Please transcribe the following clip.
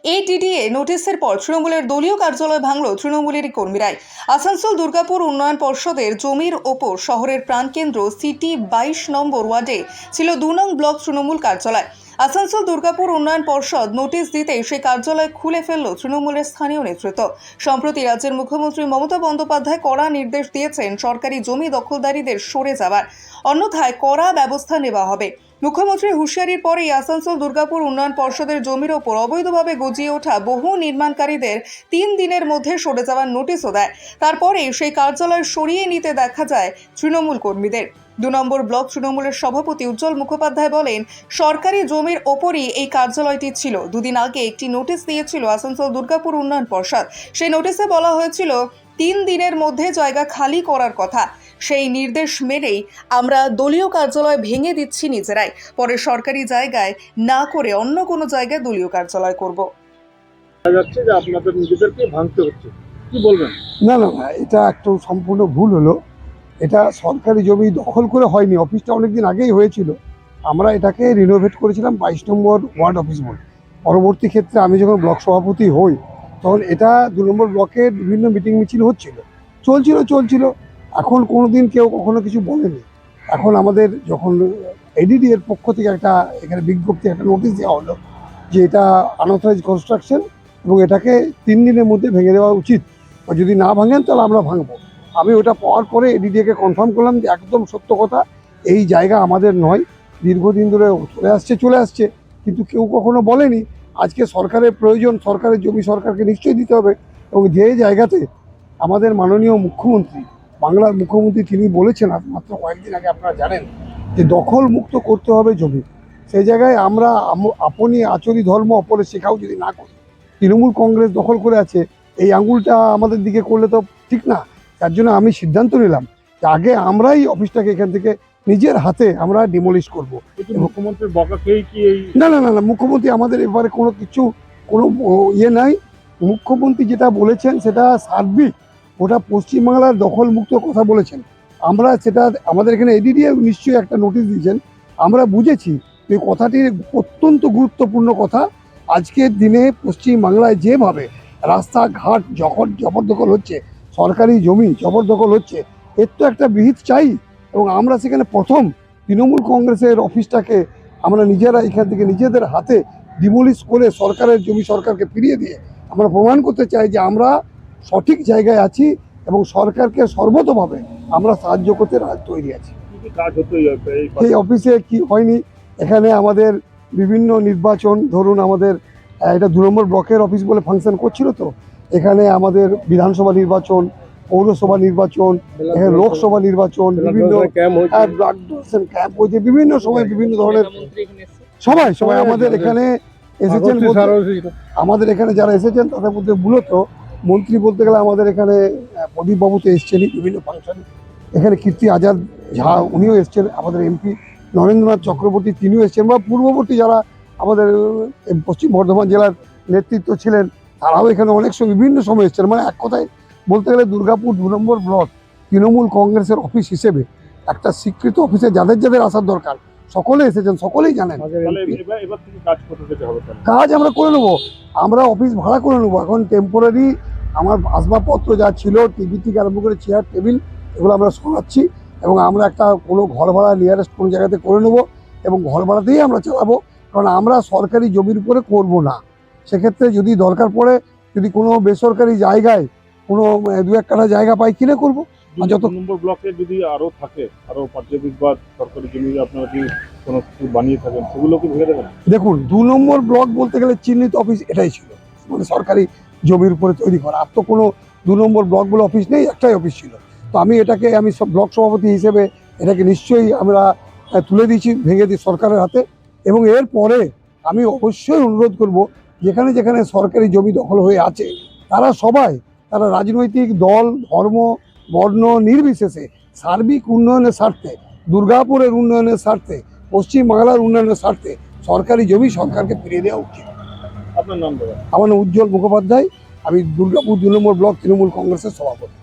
এটিডিএ নোটিশের পর তৃণমূলের দলীয় কার্যালয় ভাঙল তৃণমূলেরই কর্মীরাই। আসানসোল দুর্গাপুর উন্নয়ন পর্ষদের জমির ওপর শহরের প্রাণকেন্দ্র সিটি 22 নম্বর ওয়ার্ডে ছিল 2 নং ব্লক তৃণমূল কার্যালয়। আসানসোল দুর্গাপুর উন্নয়ন পর্ষদ নোটিশ দিতেই সেই কার্যালয় খুলে ফেলল তৃণমূলের স্থানীয় নেতৃত্ব। সম্প্রতি রাজ্যের মুখ্যমন্ত্রী মমতা বন্দ্যোপাধ্যায় কড়া নির্দেশ দিয়েছেন সরকারি জমি দখলদারীদের সরে যাওয়ার, অন্যথায় কড়া ব্যবস্থা নেওয়া হবে। মুখ্যমন্ত্রীর হুঁশিয়ারির পরেই আসানসোল দুর্গাপুর উন্নয়ন পর্ষদের জমির ওপর অবৈধভাবে গজিয়ে ওঠা বহু নির্মাণকারীদের 3 দিনের মধ্যে সরে যাওয়ার নোটিশও দেয়। তারপরে সেই কার্যালয় সরিয়ে নিতে দেখা যায় তৃণমূল কর্মীদের। 2 নম্বর ব্লক তৃণমূলের সভাপতি উজ্জ্বল মুখোপাধ্যায় বলেন, সরকারি জমির ওপরই এই কার্যালয়টি ছিল। দুদিন আগে একটি নোটিশ দিয়েছিল আসানসোল দুর্গাপুর উন্নয়ন পর্ষদ। সেই নোটিশে বলা হয়েছিল 3 দিনের মধ্যে জায়গা খালি করার কথা। সেই নির্দেশ মেনেই আমরা দলীয় কার্যালয় ভেঙে দিচ্ছি নিজেরাই, পরে সরকারি জায়গায় না করে অন্য কোনো জায়গায় দলীয় কার্যালয় করব। যাচ্ছে যে আপনাদের নিজেদেরকে ভাঙতে হচ্ছে, কি বলবেন? না, এটা একটু সম্পূর্ণ ভুল হলো। এটা সরকারি জমি দখল করে হয়নি, অফিসটা অনেকদিন আগেই হয়েছিল। আমরা এটাকে রিনোভেট করেছিলাম 22 নম্বর ওয়ার্ড অফিস বলে। পরবর্তী ক্ষেত্রে আমি যখন ব্লক সভাপতি হই তখন এটা 2 নম্বর ব্লকের বিভিন্ন মিটিং মিছিল চলছিল। এখন কোনোদিন কেউ কখনো কিছু বলেনি। এখন আমাদের যখন এডিডি এর পক্ষ থেকে একটা এখানে বিজ্ঞপ্তি একটা নোটিশ দেওয়া হলো যে এটা আনঅথরাইজড কনস্ট্রাকশন এবং এটাকে 3 দিনের মধ্যে ভেঙে দেওয়া উচিত, যদি না ভাঙেন তাহলে আমরা ভাঙবো। আমি ওটা পাওয়ার পরে এডিডিএকে কনফার্ম করলাম যে একদম সত্য কথা, এই জায়গা আমাদের নয়, দীর্ঘদিন ধরে চলে আসছে, কিন্তু কেউ কখনো বলেনি। আজকে সরকারের প্রয়োজন, সরকারের জমি সরকারকে নিশ্চয়ই দিতে হবে। এবং যে জায়গাতে আমাদের মাননীয় মুখ্যমন্ত্রী, বাংলার মুখ্যমন্ত্রী, তিনি বলেছেন মাত্র কয়েকদিন আগে, আপনারা জানেন, যে দখল মুক্ত করতে হবে জমি, সেই জায়গায় আমরা আপনি আচরি ধর্ম অপরে শেখাও যদি না করি, তৃণমূল কংগ্রেস দখল করে আছে, এই আঙুলটা আমাদের দিকে করলে তো ঠিক না। তার জন্য আমি সিদ্ধান্ত নিলাম যে আগে আমরাই অফিসটাকে এখান থেকে নিজের হাতে আমরা ডিমোলিশ করব। মুখ্যমন্ত্রীর বকাকেই কি এই না, মুখ্যমন্ত্রী আমাদের এবারে কোনো ইয়ে নাই। মুখ্যমন্ত্রী যেটা বলেছেন সেটা সার্বিক, ওটা পশ্চিমবাংলার দখলমুক্ত কথা বলেছেন। আমরা সেটা আমাদের এখানে এডিডিএ নিশ্চয়ই একটা নোটিশ দিয়েছেন, আমরা বুঝেছি। এই কথাটি অত্যন্ত গুরুত্বপূর্ণ কথা। আজকের দিনে পশ্চিমবাংলায় যেভাবে রাস্তাঘাট জবরদখল হচ্ছে, সরকারি জমি জবরদখল হচ্ছে, এর তো একটা বিহিত চাই। এবং আমরা সেখানে প্রথম তৃণমূল কংগ্রেসের অফিসটাকে আমরা নিজেরা এখান থেকে নিজেদের হাতে ডিমোলিশ করে সরকারের জমি সরকারকে ফিরিয়ে দিয়ে আমরা প্রমাণ করতে চাই যে আমরা সঠিক জায়গায় আছি এবং সরকারকে সর্বতভাবে আমরা সাহায্য করতে তৈরি আছি। কাজ হতেই হবে এই অফিসে কি হয়নি, এখানে আমাদের বিভিন্ন নির্বাচন, ধরুন আমাদের এটা 2 নম্বর ব্লকের অফিস বলে ফাংশন করছিল, তো এখানে আমাদের বিধানসভা নির্বাচন, পৌরসভা নির্বাচন, এখানে লোকসভা নির্বাচন, বিভিন্ন ব্লাড ডোনেশন ক্যাম্প হয়েছে, বিভিন্ন সময় বিভিন্ন ধরনের সবাই আমাদের এখানে এসেছেন। আমাদের এখানে যারা এসেছেন তাদের মধ্যে মূলত মন্ত্রী বলতে গেলে আমাদের এখানে প্রদীপ বাবু তো এসছেনই বিভিন্ন ফাংশনে, এখানে কীর্তি আজাদ ঝা উনিও এসছেন, আমাদের এমপি নরেন্দ্রনাথ চক্রবর্তী তিনিও এসছেন, বা পূর্ববর্তী যারা আমাদের পশ্চিম বর্ধমান জেলার নেতৃত্ব ছিলেন তারাও এখানে অনেক সময় বিভিন্ন সময় এসছেন। মানে এক কথায় বলতে গেলে দুর্গাপুর 2 নম্বর ব্লক তৃণমূল কংগ্রেসের অফিস হিসেবে একটা স্বীকৃত অফিসে যাদের আসার দরকার সকলে এসেছেন, সকলেই জানেন। কাজ আমরা করে নেবো, আমরা অফিস ভাড়া করে নেবো। এখন টেম্পোরারি আমার আসবাবপত্র যা ছিল, টিভি থেকে আরম্ভ করে চেয়ার টেবিল, এগুলো আমরা সরাচ্ছি এবং আমরা একটা কোনো ঘর ভাড়া নিয়ারেস্ট কোনো জায়গাতে করে নেবো এবং ঘর ভাড়াতেই আমরা চালাবো। কারণ আমরা সরকারি জমির উপরে করব না। সেক্ষেত্রে যদি দরকার পড়ে, যদি কোনো বেসরকারি জায়গায় কোনো 2-1 কাঠা জায়গা পাই, কিনে করবো। যত নম্বর ব্লকে যদি আরো থাকে, আরো পার্টিক বা সরকারি জমি আপনারা যদি কোনো কিছু বানিয়ে থাকেন, সেগুলো কি ভেঙে দেবেন? দেখুন, 2 নম্বর ব্লক বলতে গেলে চিহ্নিত অফিস এটাই ছিল, মানে সরকারি জমির উপরে তৈরি করা। আর তো কোনো 2 নম্বর ব্লক বলে অফিস নেই, একটাই অফিস ছিল। তো আমি সব ব্লক সভাপতি হিসেবে এটাকে নিশ্চয়ই আমরা তুলে দিয়েছি, ভেঙে দিই সরকারের হাতে। এবং এরপরে আমি অবশ্যই অনুরোধ করব, যেখানে যেখানে সরকারি জমি দখল হয়ে আছে তারা রাজনৈতিক দল, ধর্ম, বর্ণ নির্বিশেষে সার্বিক উন্নয়নের স্বার্থে, দুর্গাপুরের উন্নয়নের স্বার্থে, পশ্চিমবাংলার উন্নয়নের স্বার্থে সরকারি জমি সরকারকে ফিরিয়ে দেওয়া উচিত। আপনার নাম দাদা? আমার নাম উজ্জ্বল মুখোপাধ্যায়, আমি দুর্গাপুর 2 নম্বর ব্লক তৃণমূল কংগ্রেসের সভাপতি।